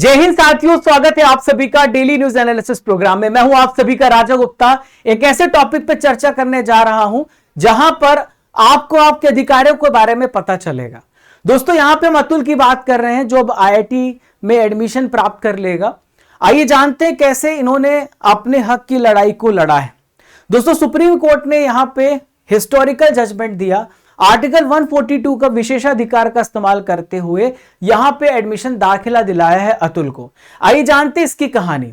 जय हिंद साथियों, स्वागत है आप सभी का डेली न्यूज एनालिसिस प्रोग्राम में। मैं हूं आप सभी का राजा गुप्ता। एक ऐसे टॉपिक पर चर्चा करने जा रहा हूं जहां पर आपको आपके अधिकारों के बारे में पता चलेगा। दोस्तों, यहां पे हम अतुल की बात कर रहे हैं जो अब आईआईटी में एडमिशन प्राप्त कर लेगा। आइए जानते हैं कैसे इन्होंने अपने हक की लड़ाई को लड़ा है। दोस्तों, सुप्रीम कोर्ट ने यहां पे हिस्टोरिकल जजमेंट दिया। आर्टिकल 142 का विशेषाधिकार का इस्तेमाल करते हुए यहां पे एडमिशन दाखिला दिलाया है अतुल को। आइए जानते हैं इसकी कहानी।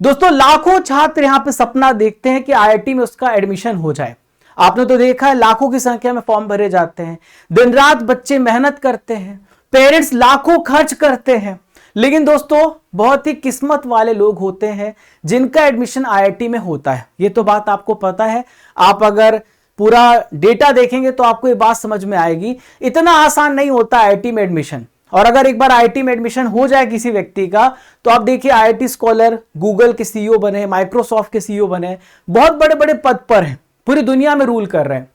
दोस्तों, लाखों छात्र यहां पे सपना देखते हैं कि आईआईटी में उसका एडमिशन हो जाए। आपने तो देखा है, लाखों की संख्या में फॉर्म भरे जाते हैं, दिन रात बच्चे मेहनत करते हैं, पेरेंट्स लाखों खर्च करते हैं। लेकिन दोस्तों, बहुत ही किस्मत वाले लोग होते हैं जिनका एडमिशन आईआईटी में होता है। ये तो बात आपको पता है। आप अगर पूरा डेटा देखेंगे तो आपको ये बात समझ में आएगी। इतना आसान नहीं होता आईआईटी में एडमिशन। और अगर एक बार आईआईटी में एडमिशन हो जाए किसी व्यक्ति का, तो आप देखिए आईआईटी स्कॉलर, गूगल के सीईओ बने, माइक्रोसॉफ्ट के सीईओ बने, बहुत बड़े बड़े पद पर हैं, पूरी दुनिया में रूल कर रहे हैं।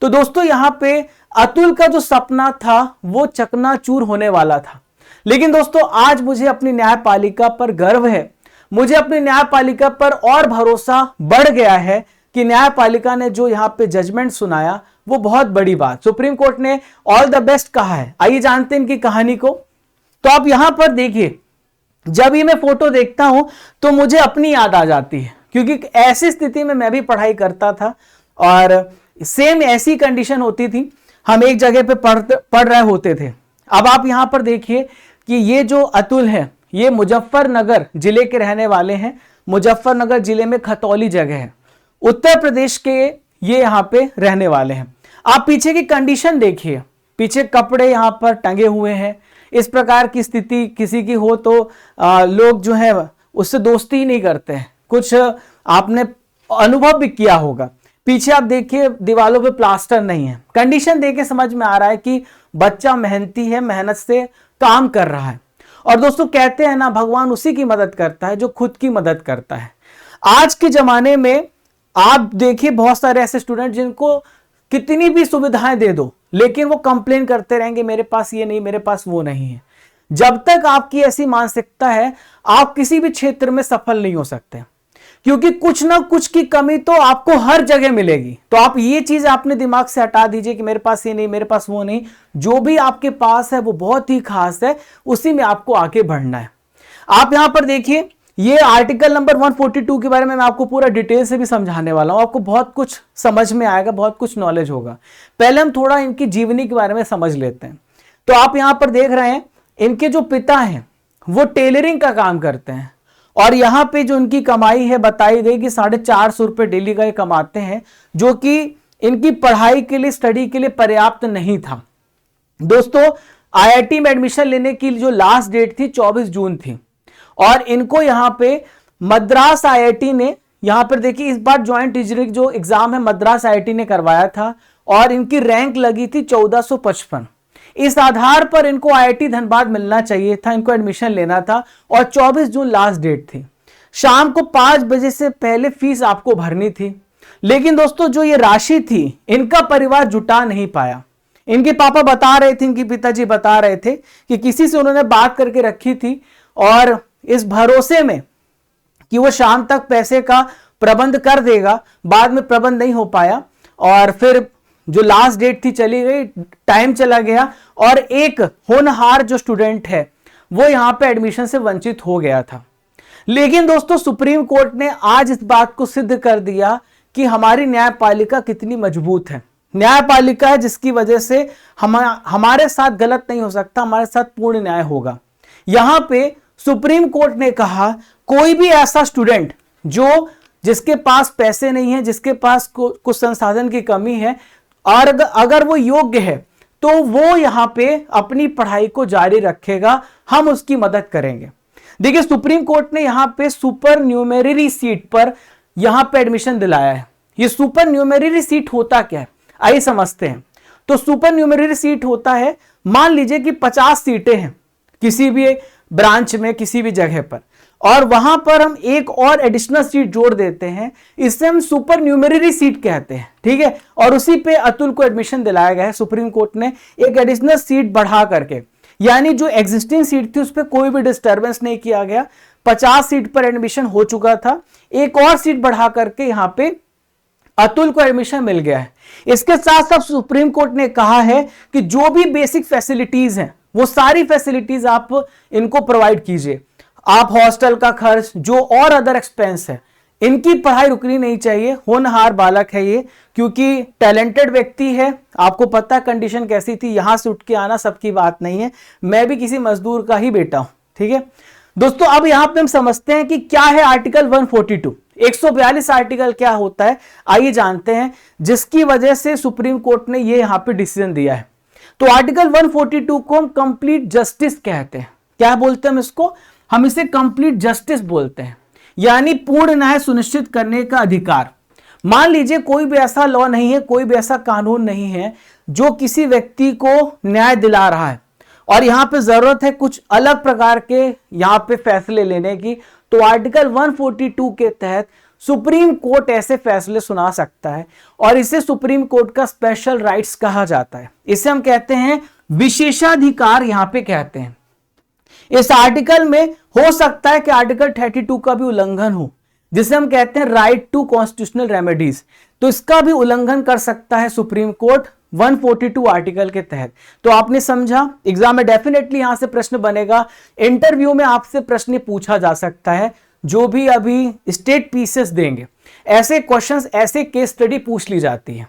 तो दोस्तों, यहां पे अतुल का जो सपना था वो चकनाचूर होने वाला था। लेकिन दोस्तों, आज मुझे अपनी न्यायपालिका पर गर्व है। मुझे अपनी न्यायपालिका पर और भरोसा बढ़ गया है कि न्यायपालिका ने जो यहां पे जजमेंट सुनाया वो बहुत बड़ी बात। सुप्रीम कोर्ट ने ऑल द बेस्ट कहा है। आइए जानते हैं इनकी कहानी को। तो आप यहां पर देखिए, जब ही मैं फोटो देखता हूं तो मुझे अपनी याद आ जाती है, क्योंकि ऐसी स्थिति में मैं भी पढ़ाई करता था और सेम ऐसी कंडीशन होती थी। हम एक जगह पे पढ़ रहे होते थे। अब आप यहां पर देखिए कि ये जो अतुल है, ये मुजफ्फरनगर जिले के रहने वाले हैं। मुजफ्फरनगर जिले में खतौली जगह है, उत्तर प्रदेश के ये यहां पे रहने वाले हैं। आप पीछे की कंडीशन देखिए, पीछे कपड़े यहां पर टंगे हुए हैं। इस प्रकार की स्थिति किसी की हो तो लोग जो है उससे दोस्ती ही नहीं करते हैं। कुछ आपने अनुभव भी किया होगा। पीछे आप देखिए, दीवालों पे प्लास्टर नहीं है। कंडीशन देख के समझ में आ रहा है कि बच्चा मेहनती है, मेहनत से काम कर रहा है। और दोस्तों, कहते हैं ना, भगवान उसी की मदद करता है जो खुद की मदद करता है। आज के जमाने में आप देखिए बहुत सारे ऐसे स्टूडेंट जिनको कितनी भी सुविधाएं दे दो, लेकिन वो कंप्लेन करते रहेंगे, मेरे पास ये नहीं, मेरे पास वो नहीं है। जब तक आपकी ऐसी मानसिकता है, आप किसी भी क्षेत्र में सफल नहीं हो सकते, क्योंकि कुछ ना कुछ की कमी तो आपको हर जगह मिलेगी। तो आप ये चीज अपने दिमाग से हटा दीजिए कि मेरे पास ये नहीं, मेरे पास वो नहीं। जो भी आपके पास है वो बहुत ही खास है, उसी में आपको आगे बढ़ना है। आप यहां पर देखिए, ये आर्टिकल नंबर 142 के बारे में मैं आपको पूरा डिटेल से भी समझाने वाला हूं। आपको बहुत कुछ समझ में आएगा, बहुत कुछ नॉलेज होगा। पहले हम थोड़ा इनकी जीवनी के बारे में समझ लेते हैं। तो आप यहां पर देख रहे हैं, इनके जो पिता हैं वो टेलरिंग का काम करते हैं, और यहां पे जो इनकी कमाई है बताई गई कि 450 रुपए डेली का ये कमाते हैं, जो कि इनकी पढ़ाई के लिए, स्टडी के लिए पर्याप्त नहीं था। दोस्तों, आईआईटी में एडमिशन लेने की जो लास्ट डेट थी 24 जून थी, और इनको यहां पे मद्रास आईआईटी ने, यहां पर देखिए इस बार ज्वाइंट इंजीनियरिंग जो एग्जाम है मद्रास आईआईटी ने करवाया था, और इनकी रैंक लगी थी 1455। इस आधार पर इनको आईआईटी धनबाद मिलना चाहिए था, इनको एडमिशन लेना था, और 24 जून लास्ट डेट थी। शाम को 5 बजे से पहले फीस आपको भरनी थी। लेकिन दोस्तों, जो ये राशि थी इनका परिवार जुटा नहीं पाया। इनके पापा बता रहे थे, इनके पिताजी बता रहे थे कि किसी से उन्होंने बात करके रखी थी, और इस भरोसे में कि वो शाम तक पैसे का प्रबंध कर देगा, बाद में प्रबंध नहीं हो पाया, और फिर जो लास्ट डेट थी चली गई, टाइम चला गया, और एक होनहार जो स्टूडेंट है वो यहां पे एडमिशन से वंचित हो गया था। लेकिन दोस्तों, सुप्रीम कोर्ट ने आज इस बात को सिद्ध कर दिया कि हमारी न्यायपालिका कितनी मजबूत है। न्यायपालिका है जिसकी वजह से हमारे साथ गलत नहीं हो सकता, हमारे साथ पूर्ण न्याय होगा। यहां पे सुप्रीम कोर्ट ने कहा, कोई भी ऐसा स्टूडेंट जिसके पास पैसे नहीं है, जिसके पास कुछ संसाधन की कमी है, और अगर वो योग्य है तो वो यहां पे अपनी पढ़ाई को जारी रखेगा, हम उसकी मदद करेंगे। देखिए, सुप्रीम कोर्ट ने यहां पे सुपर न्यूमेररी सीट पर यहां पे एडमिशन दिलाया है। ये सुपर न्यूमेररी सीट होता क्या है, आइए समझते हैं। तो सुपर न्यूमेररी सीट होता है, मान लीजिए कि 50 सीटें हैं किसी भी ब्रांच में, किसी भी जगह पर, और वहां पर हम एक और एडिशनल सीट जोड़ देते हैं, इससे हम सुपर न्यूमेररी सीट कहते हैं। ठीक है, और उसी पे अतुल को एडमिशन दिलाया गया है। सुप्रीम कोर्ट ने एक एडिशनल सीट बढ़ा करके यानी जो एग्जिस्टिंग सीट थी उस पर कोई भी डिस्टर्बेंस नहीं किया गया। 50 सीट पर एडमिशन हो चुका था, एक और सीट बढ़ा करके यहां पे अतुल को एडमिशन मिल गया है। इसके साथ साथ सुप्रीम कोर्ट ने कहा है कि जो भी बेसिक फैसिलिटीज हैं वो सारी फैसिलिटीज आप इनको प्रोवाइड कीजिए। आप हॉस्टल का खर्च, जो और अदर एक्सपेंस है, इनकी पढ़ाई रुकनी नहीं चाहिए। होनहार बालक है ये, क्योंकि टैलेंटेड व्यक्ति है। आपको पता कंडीशन कैसी थी, यहां से उठ के आना सबकी बात नहीं है। मैं भी किसी मजदूर का ही बेटा हूं, ठीक है दोस्तों। अब यहां पे हम समझते हैं कि क्या है आर्टिकल 142, 142 आर्टिकल क्या होता है, आइए जानते हैं, जिसकी वजह से सुप्रीम कोर्ट ने ये यहां पे डिसीजन दिया है। तो आर्टिकल 142 को हम कंप्लीट जस्टिस कहते हैं। क्या बोलते हैं हम इसको? हम इसे कंप्लीट जस्टिस बोलते हैं, यानी पूर्ण न्याय सुनिश्चित करने का अधिकार। मान लीजिए कोई भी ऐसा लॉ नहीं है, कोई भी ऐसा कानून नहीं है जो किसी व्यक्ति को न्याय दिला रहा है और यहां पे जरूरत है कुछ अलग प्रकार के यहां पे फैसले लेने की, तो आर्टिकल 142 के तहत सुप्रीम कोर्ट ऐसे फैसले सुना सकता है और इसे सुप्रीम कोर्ट का स्पेशल राइट्स कहा जाता है। इसे हम कहते हैं विशेषाधिकार, यहां पे कहते हैं। इस आर्टिकल में हो सकता है कि आर्टिकल 32 का भी उल्लंघन हो, जिसे हम कहते हैं राइट टू कॉन्स्टिट्यूशनल रेमेडीज, तो इसका भी उल्लंघन कर सकता है सुप्रीम कोर्ट 142 आर्टिकल के तहत। तो आपने समझा, एग्जाम में डेफिनेटली यहां से प्रश्न बनेगा, इंटरव्यू में आपसे प्रश्न पूछा जा सकता है। जो भी अभी स्टेट पीसेस देंगे ऐसे क्वेश्चंस, ऐसे केस स्टडी पूछ ली जाती है।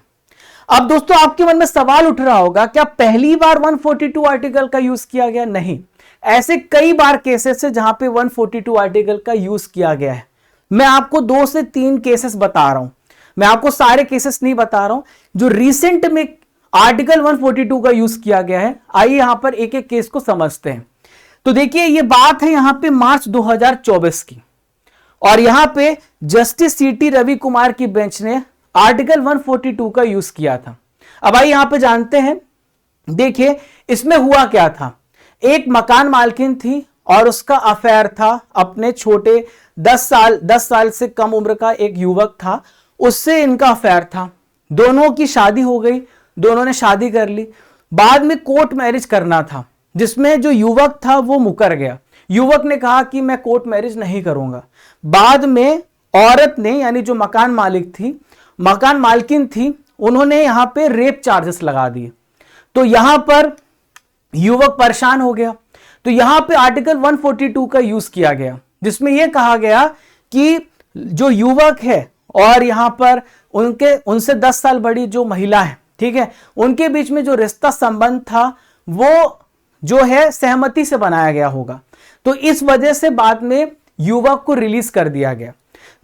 अब दोस्तों आपके मन में सवाल उठ रहा होगा, क्या पहली बार 142 आर्टिकल का यूज किया गया? नहीं, ऐसे कई बार केसेस है जहां पे 142 आर्टिकल का यूज किया गया है। मैं आपको 2 से 3 केसेस बता रहा हूं, मैं आपको सारे केसेस नहीं बता रहा हूं जो रिसेंट में आर्टिकल 142 का यूज किया गया है। आइए यहां पर एक एक केस को समझते हैं। तो देखिए ये बात है यहां पे मार्च 2024 की, और यहां पे जस्टिस सीटी रवि कुमार की बेंच ने आर्टिकल 142 का यूज किया था। अब आइए यहां पे जानते हैं। देखिए इसमें हुआ क्या था, एक मकान मालकिन थी और उसका अफेयर था अपने छोटे 10 साल से कम उम्र का एक युवक था, उससे इनका अफेयर था। दोनों की शादी हो गई, दोनों ने शादी कर ली। बाद में कोर्ट मैरिज करना था, जिसमें जो युवक था वो मुकर गया। युवक ने कहा कि मैं कोर्ट मैरिज नहीं करूंगा। बाद में औरत ने, यानी जो मकान मालकिन थी, उन्होंने यहां पे रेप चार्जेस लगा दिए। तो यहां पर युवक परेशान हो गया, तो यहां पे आर्टिकल 142 का यूज किया गया, जिसमें यह कहा गया कि जो युवक है और यहां पर उनसे 10 साल बड़ी जो महिला है, ठीक है, उनके बीच में जो रिश्ता संबंध था वो जो है सहमति से बनाया गया होगा। तो इस वजह से बाद में युवक को रिलीज कर दिया गया।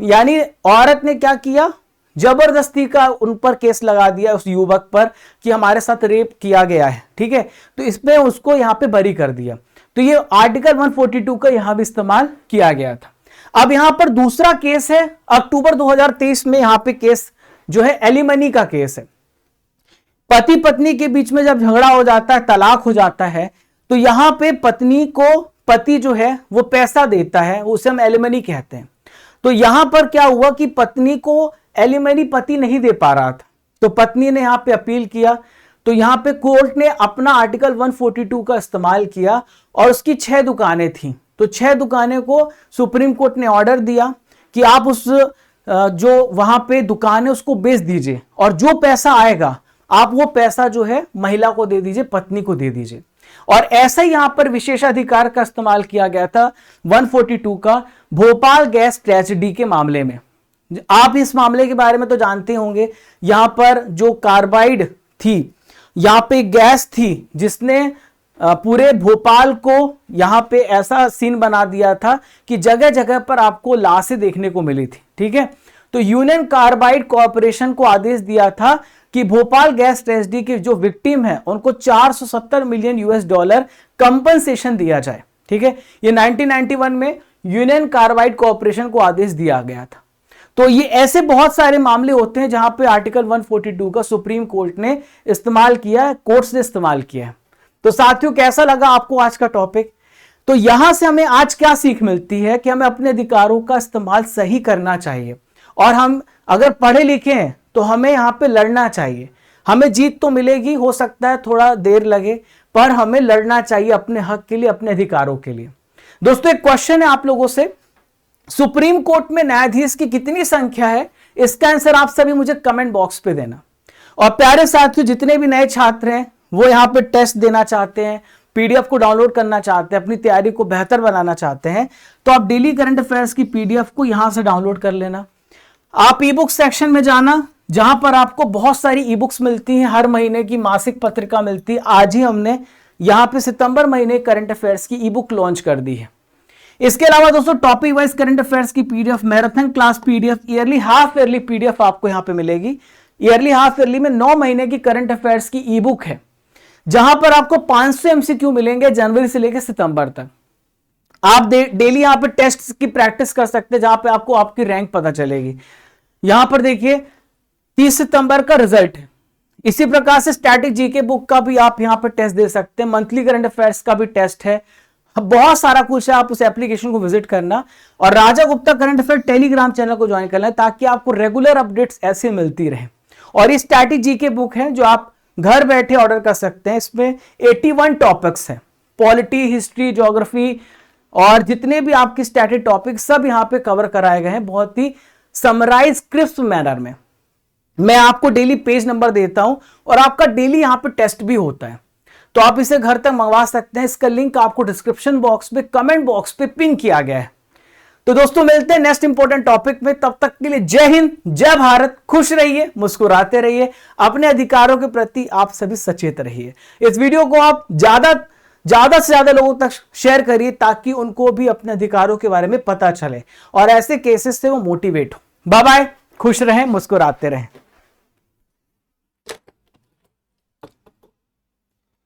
यानी औरत ने क्या किया, जबरदस्ती का उन पर केस लगा दिया उस युवक पर कि हमारे साथ रेप किया गया है, ठीक है, तो इसमें उसको यहां पे बरी कर दिया। तो ये आर्टिकल 142 का यहां भी इस्तेमाल किया गया था। अब यहां पर दूसरा केस है अक्टूबर 2023 में, यहां पे केस जो है एलिमनी का केस है। पति पत्नी के बीच में जब झगड़ा हो जाता है, तलाक हो जाता है, तो यहां पे पत्नी को पति जो है वो पैसा देता है, उसे हम एलिमनी कहते हैं। तो यहां पर क्या हुआ कि पत्नी को एलिमनी पति नहीं दे पा रहा था, तो पत्नी ने यहां पे अपील किया। तो यहां पे कोर्ट ने अपना आर्टिकल 142 का इस्तेमाल किया और उसकी 6 दुकानें थी, तो 6 दुकानें को सुप्रीम कोर्ट ने ऑर्डर दिया कि आप उस जो वहां पे दुकान है उसको बेच दीजिए और जो पैसा आएगा आप वो पैसा जो है महिला को दे दीजिए, पत्नी को दे दीजिए। और ऐसा ही यहां पर विशेषाधिकार का इस्तेमाल किया गया था 142 का भोपाल गैस ट्रेजेडी के मामले में। आप इस मामले के बारे में तो जानते होंगे, यहां पर जो कार्बाइड थी, यहां पे गैस थी जिसने पूरे भोपाल को यहां पे ऐसा सीन बना दिया था कि जगह जगह पर आपको लाशें देखने को मिली थी, ठीक है। तो यूनियन कार्बाइड कॉर्पोरेशन को आदेश दिया था कि भोपाल गैस ट्रेजेडी के जो विक्टिम है उनको 470 मिलियन $US कंपनसेशन दिया जाए, ठीक है। ये 1991 में यूनियन कार्बाइड कॉर्पोरेशन को आदेश दिया गया था। तो ये ऐसे बहुत सारे मामले होते हैं जहां पे आर्टिकल 142 का सुप्रीम कोर्ट ने इस्तेमाल किया है, कोर्ट्स ने इस्तेमाल किया है। तो साथियों कैसा लगा आपको आज का टॉपिक? तो यहां से हमें आज क्या सीख मिलती है कि हमें अपने अधिकारों का इस्तेमाल सही करना चाहिए, और हम अगर पढ़े लिखे हैं तो हमें यहां पे लड़ना चाहिए। हमें जीत तो मिलेगी, हो सकता है थोड़ा देर लगे, पर हमें लड़ना चाहिए अपने हक के लिए, अपने अधिकारों के लिए। दोस्तों एक क्वेश्चन है आप लोगों से, सुप्रीम कोर्ट में न्यायाधीश की कितनी संख्या है? इसका आंसर आप सभी मुझे कमेंट बॉक्स पे देना। और प्यारे साथियों, जितने भी नए छात्र हैं वो यहां पे टेस्ट देना चाहते हैं, पीडीएफ को डाउनलोड करना चाहते हैं, अपनी तैयारी को बेहतर बनाना चाहते हैं, तो आप डेली करंट अफेयर्स की पीडीएफ को यहां से डाउनलोड कर लेना। आप ई बुक सेक्शन में जाना, जहां पर आपको बहुत सारी ई बुक्स मिलती हैं, हर महीने की मासिक पत्रिका मिलती है। आज ही हमने यहां पे सितंबर महीने करंट अफेयर्स की ई बुक लॉन्च कर दी है। इसके अलावा दोस्तों टॉपिक वाइज करंट अफेयर्स की PDF, marathon class PDF, yearly half yearly PDF आपको यहां पे मिलेगी। ईयरली हाफ ईयरली में 9 महीने की करंट अफेयर्स की ई बुक है, जहां पर आपको 500 एमसीक्यू मिलेंगे जनवरी से लेकर सितंबर तक। आप डेली यहां पे टेस्ट की प्रैक्टिस कर सकते हैं, जहां पे आपको आपकी रैंक पता चलेगी। यहां पर देखिए 30 सितंबर का रिजल्ट है। इसी प्रकार से स्टैटिक जीके बुक का भी आप यहां पर टेस्ट दे सकते हैं, मंथली करंट अफेयर्स का भी टेस्ट है, बहुत सारा कुछ है। आप उस एप्लीकेशन को विजिट करना और Raja Gupta current affair Telegram channel को ज्वाइन करना, ताकि आपको रेगुलर अपडेट्स ऐसे मिलती रहे। और ये स्टैटिक जीके बुक है जो आप घर बैठे ऑर्डर कर सकते हैं। इसमें 81 टॉपिक्स हैं, पॉलिटी, हिस्ट्री, ज्योग्राफी और जितने भी आपके स्टैटिक टॉपिक सब यहां पे कवर कराए गए हैं, बहुत ही समराइज क्रिस्प मैनर में। मैं आपको डेली पेज नंबर देता हूं और आपका डेली यहां पे टेस्ट भी होता है, तो आप इसे घर तक मंगवा सकते हैं। इसका लिंक आपको डिस्क्रिप्शन बॉक्स में, कमेंट बॉक्स पे पिन किया गया है। तो दोस्तों मिलते हैं नेक्स्ट इंपॉर्टेंट टॉपिक में, तब तक के लिए जय हिंद, जय भारत, खुश रहिए, मुस्कुराते रहिए, अपने अधिकारों के प्रति आप सभी सचेत रहिए। इस वीडियो को आप ज्यादा से ज्यादा लोगों तक शेयर करिए, ताकि उनको भी अपने अधिकारों के बारे में पता चले और ऐसे केसेस से वो मोटिवेट हो। बाय बाय, खुश रहें, मुस्कुराते रहें।